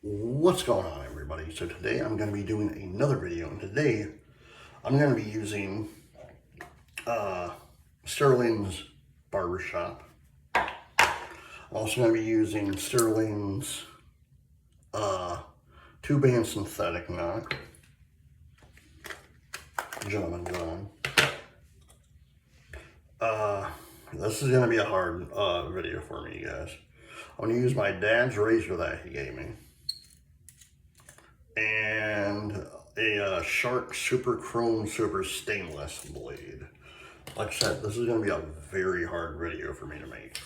What's going on, everybody? So today I'm going to be doing another video, and today I'm going to be using Stirling's Barbershop. I'm also going to be using Stirling's 2-band synthetic knock, Gentleman John. This is going to be a hard video for me, you guys. I'm going to use my dad's razor that he gave me, and a Shark Super Chrome Super Stainless blade. Like I said, this is going to be a very hard video for me to make.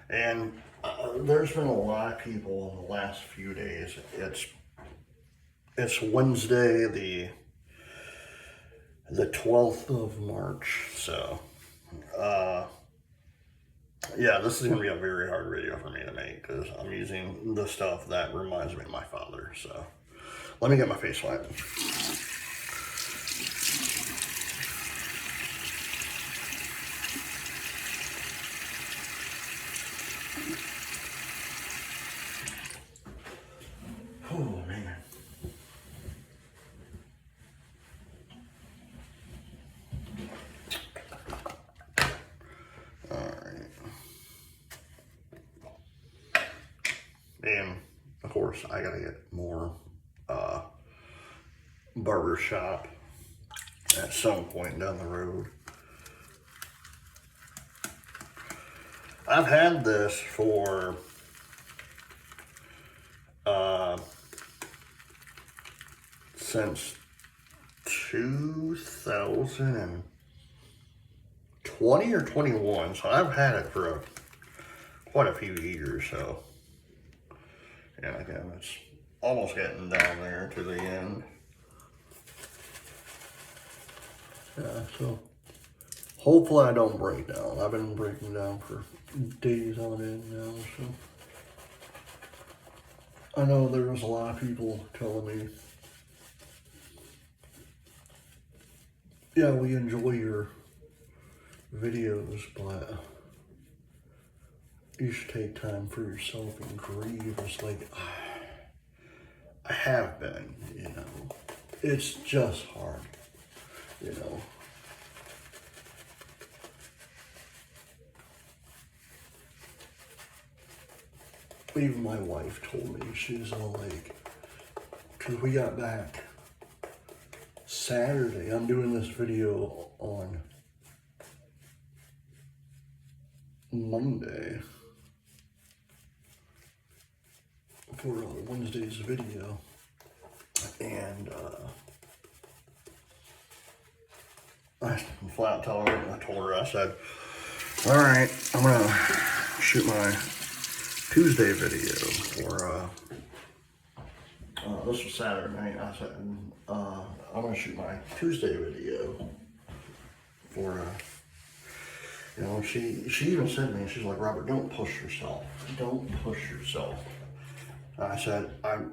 And there's been a lot of people in the last few days. It's Wednesday, the 12th of March. So, yeah, this is going to be a very hard video for me to make because I'm using the stuff that reminds me of my father. So, let me get my face wet. Oh, man. Alright. And, of course, I gotta get more Barbershop at some point down the road. I've had this for since 2020 or 21, so I've had it for quite a few years. So, and again, it's almost getting down there to the end. Yeah, so hopefully I don't break down. I've been breaking down for days on end now, so I know there was a lot of people telling me, yeah, we enjoy your videos, but you should take time for yourself and grieve. It's like, I have been, you know. It's just hard, you know. Even my wife told me, she's all like, because we got back Saturday. I'm doing this video on Monday for Wednesday's video, and I flat told her, I said, all right, I'm gonna shoot my Tuesday video for this was Saturday night. I said I'm gonna shoot my Tuesday video for you know, she even said to me, she's like, Robert, don't push yourself. Don't push yourself. And I said, I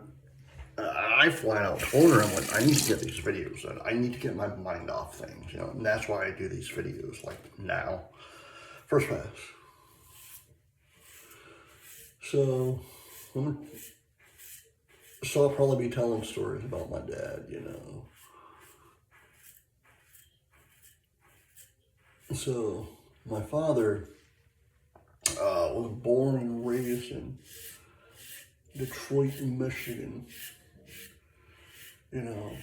flat out told her, I'm like, I need to get these videos done. I need to get my mind off things, you know, and that's why I do these videos like now. First pass. So I'll probably be telling stories about my dad, you know. So my father was born and raised in Detroit, Michigan. You know,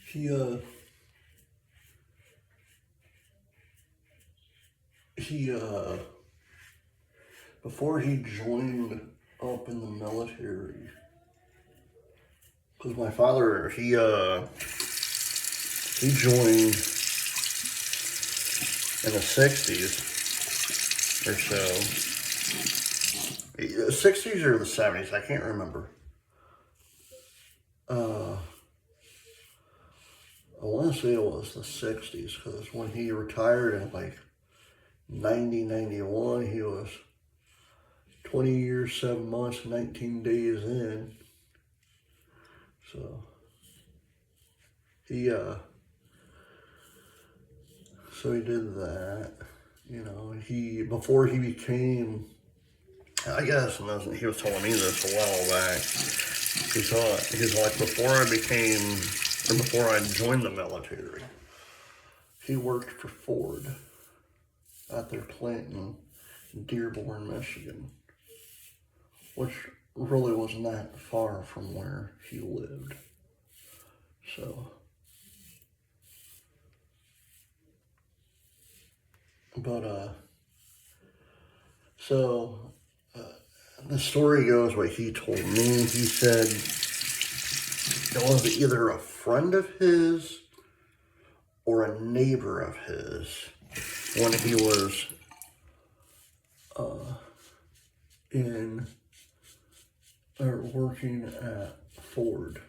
he before he joined up in the military, because my father, he joined in the 60s or so. The 60s or the 70s, I can't remember. I want to say it was the 60s, because when he retired in like 91, he was 20 years, 7 months, 19 days in. So he did that, you know. Before he became I guess, and he was telling me this a while back. He's like, before I joined the military, he worked for Ford at their plant in Dearborn, Michigan, which really wasn't that far from where he lived. So, but, the story goes, what he told me, he said it was either a friend of his or a neighbor of his when he was working at Ford.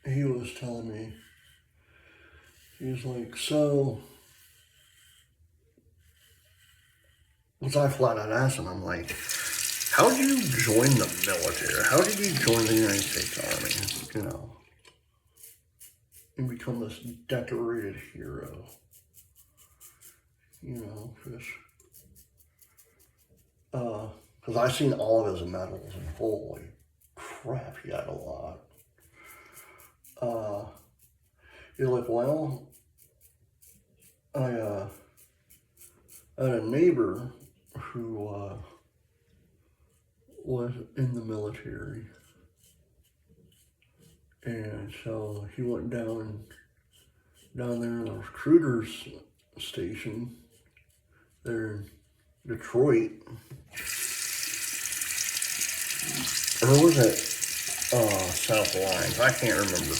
He was telling me, he was like, so, once I flat out asked him, I'm like, how did you join the military? How did you join the United States Army? You know, and become this decorated hero. You know, because I've seen all of his medals, and holy crap, he had a lot. You're like, well, I had a neighbor who was in the military, and so he went down there in the recruiters station there in Detroit, or was it South Lines? I can't remember,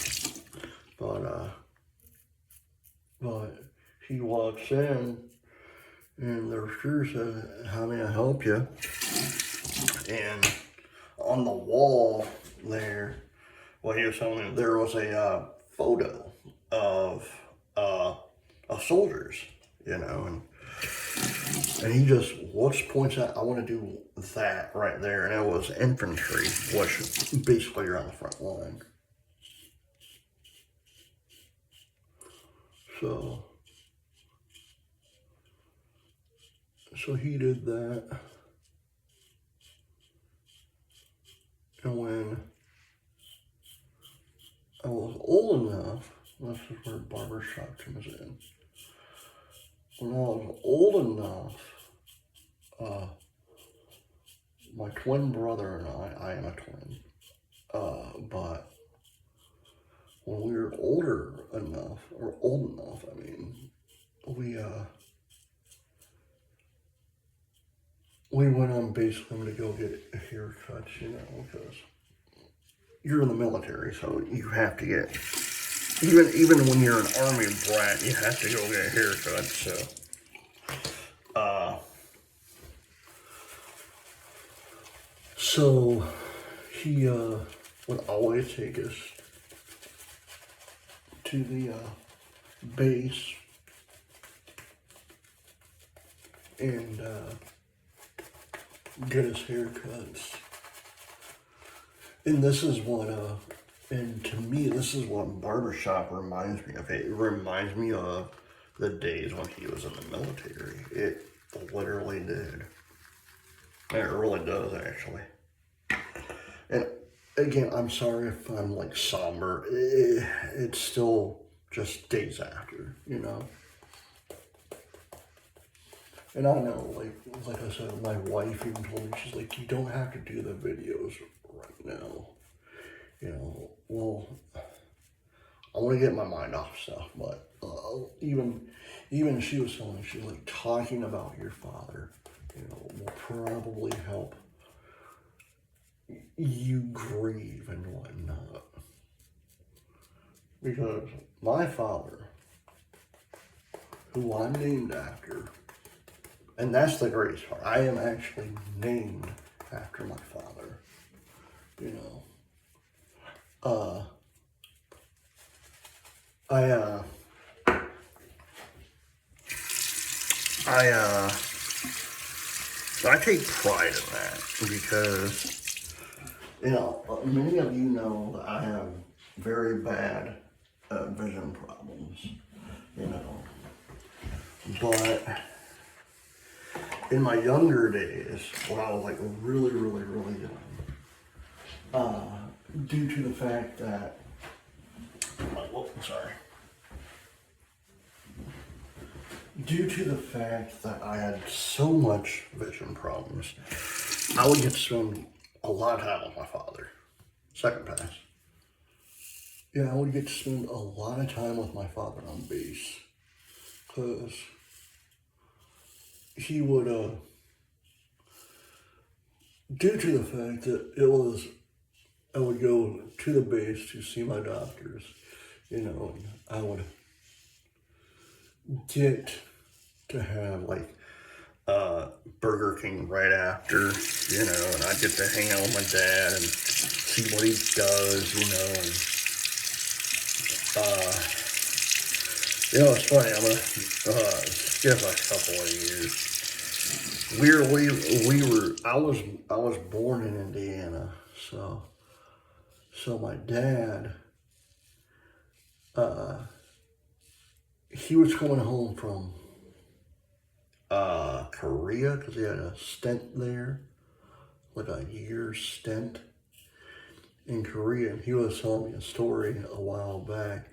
but he walks in, and the recruiter says, "How may I help you?" And on the wall there, he was telling me, there was a photo of soldiers, you know, and he just points out, I want to do that right there, and it was infantry, which basically you're on the front line. So he did that, and when I was old enough, this is where Barbershop comes in. When I was old enough, my twin brother and I am a twin, but when we were old enough, I mean, we went on basically to go get a haircut, you know, because you're in the military, so you have to get, even when you're an army brat, you have to go get a haircut. So he would always take us to the base and get us haircuts. And this is what, and to me, this is what Barbershop reminds me of. It reminds me of the days when he was in the military. It literally did. It really does, actually. And again, I'm sorry if I'm like somber. It's still just days after, you know. And I know, like I said, my wife even told me, she's like, you don't have to do the videos right now. You know, well, I want to get my mind off stuff, but even she was telling me, she's like, talking about your father, you know, will probably help you grieve and whatnot. Because my father, who I'm named after, and that's the greatest part, I am actually named after my father, you know. I take pride in that because, you know, many of you know that I have very bad vision problems. But in my younger days, when I was like really young, due to the fact that, due to the fact that I had so much vision problems, I would get to spend a lot of time with my father. Second pass. Yeah, I would get to spend a lot of time with my father on base. Because he would, due to the fact that I would go to the base to see my doctors, and I would get to have like Burger King right after, and I'd get to hang out with my dad and see what he does, and it's funny, I'm gonna skip a couple of years. I was born in Indiana, so my dad, he was coming home from Korea because he had a stent there, like a year's stent in Korea. And he was telling me a story a while back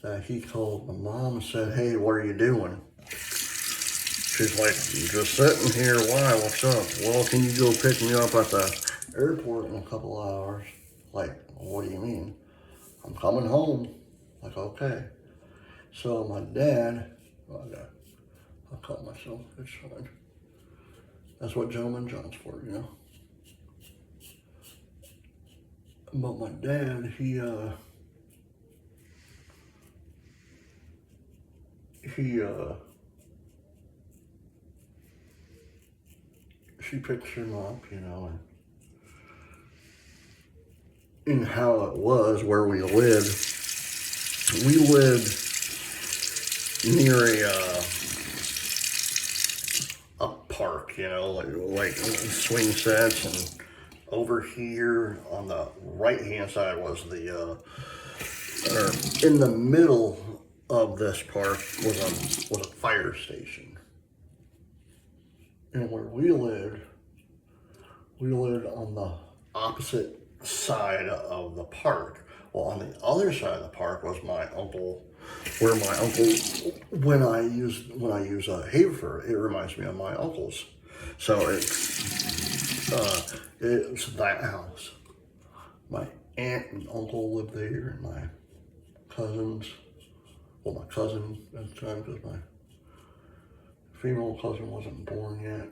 that he called my mom and said, "Hey, what are you doing?" She's like, "Just sitting here. Why? What's up?" "Well, can you go pick me up at the airport in a couple hours?" Like, "What do you mean?" "I'm coming home." Like, "Okay." So my dad, I'll cut myself, it's fine. That's what Gentleman John's for, But my dad, she picks him up, and how it was where we lived. We lived near a park, like swing sets, and over here on the right hand side was or in the middle of this park was a fire station. And where we lived on the opposite side of the park. Well, on the other side of the park was my uncle, where my uncle, when I use a Haverford, it reminds me of my uncle's. So it's that house. My aunt and uncle lived there, and my cousins. Well, my cousin at the time, because my female cousin wasn't born yet.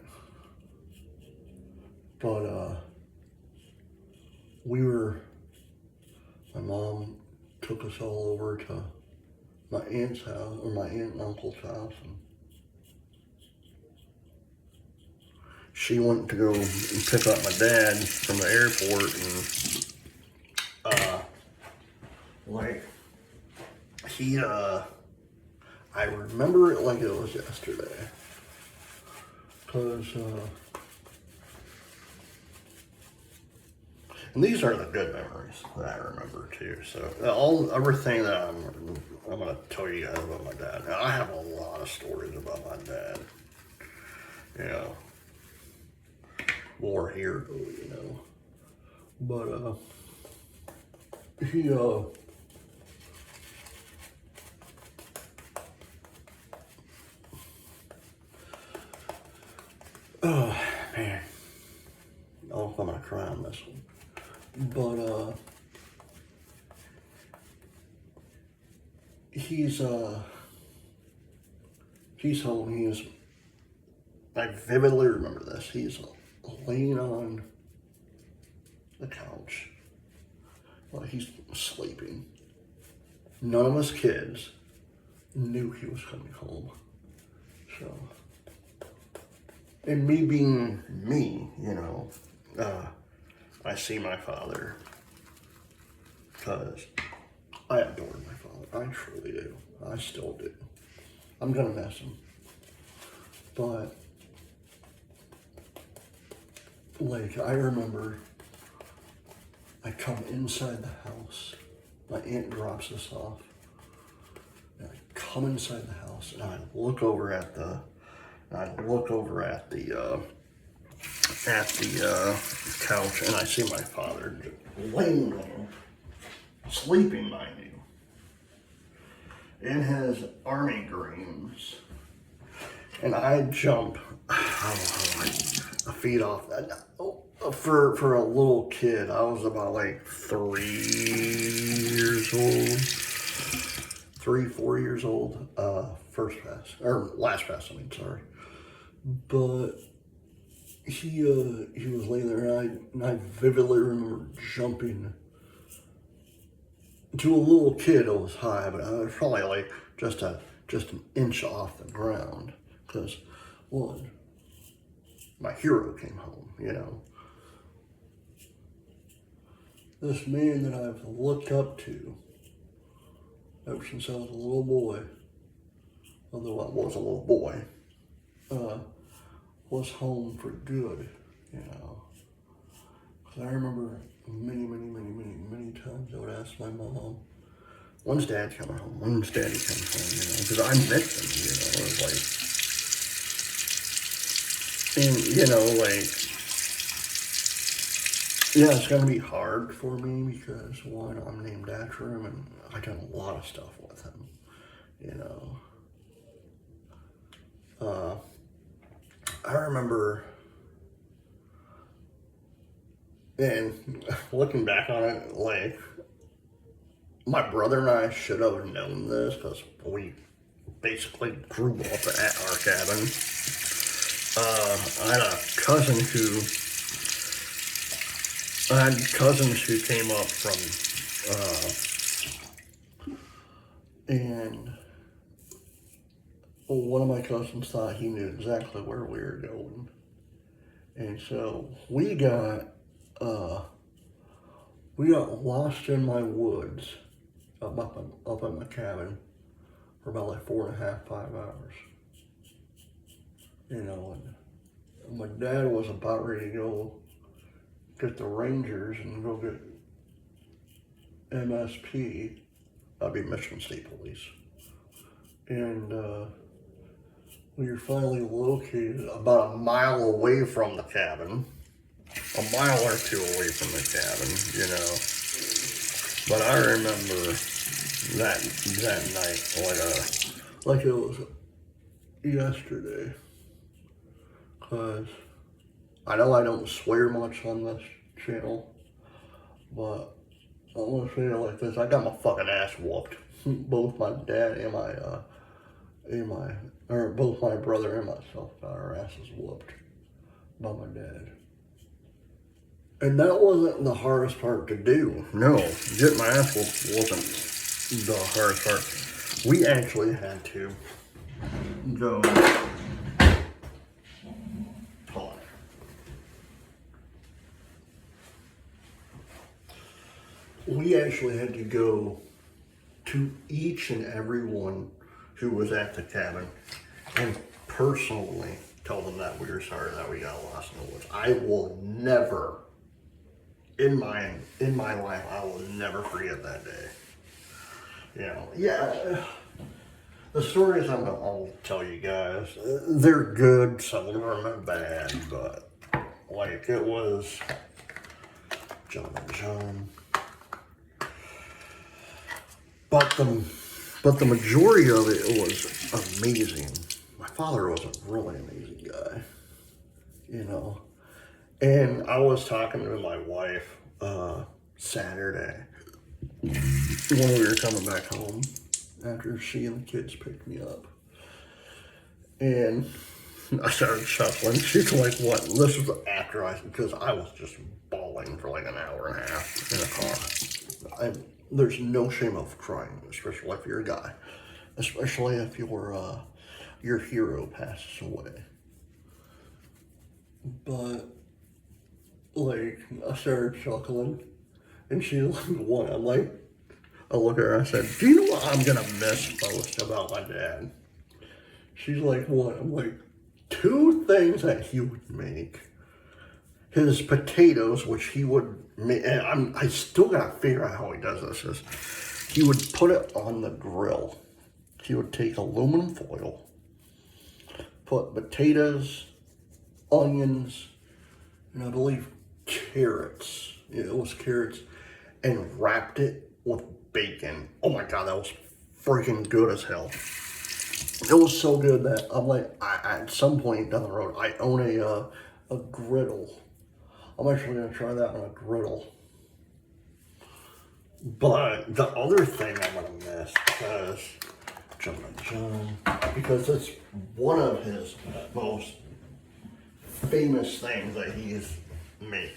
But my mom took us all over to my aunt's house, or my aunt and uncle's house, and she went to go and pick up my dad from the airport, and I remember it like it was yesterday, because and these are the good memories that I remember too. So everything that I'm gonna tell you guys about my dad. Now, I have a lot of stories about my dad. More here, but he oh man, I'm gonna cry on this one. But he's home. I vividly remember this. He's laying on the couch while he's sleeping. None of us kids knew he was coming home. So, and me being me, I see my father because I adore my father. I truly do. I still do. I'm gonna miss him. But, I remember I come inside the house. My aunt drops us off. And I come inside the house and I look over at the couch and I see my father laying there, sleeping, mind you, in his army greens. And I jump, like a feet off that. For a little kid, I was about like 4 years old, first pass, or last pass, I mean, sorry. But he was laying there and I vividly remember jumping. To a little kid, it was high, but I was probably like just an inch off the ground. Because, one, my hero came home, you know. This man that I've looked up to ever since I was a little boy, although I was a little boy, was home for good, you know. Because I remember many times I would ask my mom, when's Dad coming home? When's Daddy coming home? You know, because I miss him, you know. It was like, and, you know, like, yeah, it's going to be hard for me because, one, I'm named after him and I done a lot of stuff with him, you know. I remember, and looking back on it, like, my brother and I should have known this because we basically grew up at our cabin. I had cousins who came up from, and one of my cousins thought he knew exactly where we were going. And so we got lost in my woods up at my cabin for about like 4.5, 5 hours. You know, and my dad was about ready to go get the Rangers and go get MSP, that'd be Michigan State Police. And we were finally located about a mile away from the cabin, a mile or two away from the cabin, you know. But I remember that night like it was yesterday, because I know I don't swear much on this channel, but I want to say it like this: I got my fucking ass whooped. Both my dad and both my brother and myself got our asses whooped by my dad. And that wasn't the hardest part to do. No, getting my ass whooped wasn't the hardest part. We actually had to go. Hold on. We actually had to go to each and every one who was at the cabin and personally tell them that we were sorry that we got lost in the woods. I will never, in my life, I will never forget that day. You know, yeah, the stories I'll tell you guys, they're good, some of them are bad, but like it was John and John. But the majority of it was amazing. My father was a really amazing guy, you know. And I was talking to my wife Saturday when we were coming back home after she and the kids picked me up. And I started chuckling. She's like, what? This was after because I was just bawling for like an hour and a half in a car. There's no shame of crying, especially if you're a guy, especially if your hero passes away. But like, I started chuckling, and she's like, what? I look at her, I said, do you know what I'm gonna miss most about my dad? She's like, what? I'm like, 2 things that he would make. His potatoes, which he would make, and I still gotta figure out how he does this, is he would put it on the grill, he would take aluminum foil, put potatoes, onions, and I believe carrots. Yeah, it was carrots, and wrapped it with bacon. Oh my God, that was freaking good as hell. It was so good that I'm like, at some point down the road, I own a griddle. I'm actually gonna try that on a griddle. But the other thing I'm gonna miss, because it's one of his most famous things that he's made.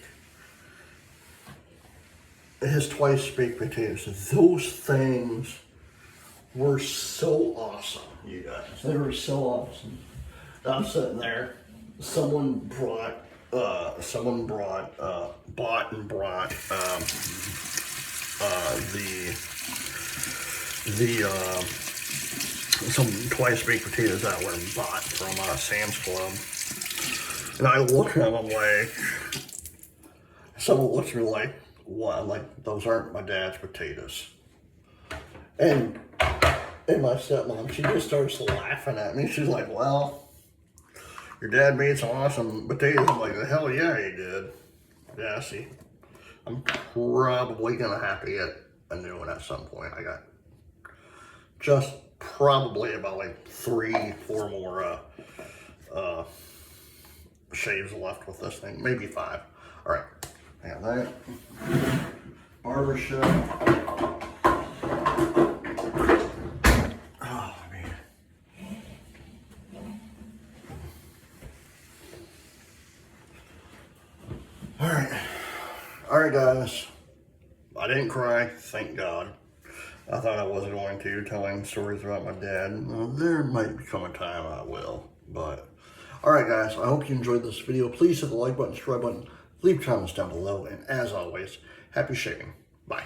His twice baked potatoes. Those things were so awesome, you guys. They were so awesome. I'm sitting there. Someone bought some twice baked potatoes that were bought from Sam's Club. And I look at them, I'm like, someone looks at me like, what? I'm like, those aren't my dad's potatoes. And my stepmom, she just starts laughing at me. She's like, well, your dad made some awesome potatoes. I'm like, hell yeah, he did. Yeah, see, I'm probably going to have to get a new one at some point. I got just probably about like 3-4 more shaves left with this thing. Maybe 5. All right, I got that. Barbershop. Oh, man. All right, guys. I didn't cry, thank God. I thought I was going to, telling stories about my dad. Well, there might become a time I will, but... Alright guys, I hope you enjoyed this video. Please hit the like button, subscribe button, leave comments down below, and as always, happy shaving. Bye.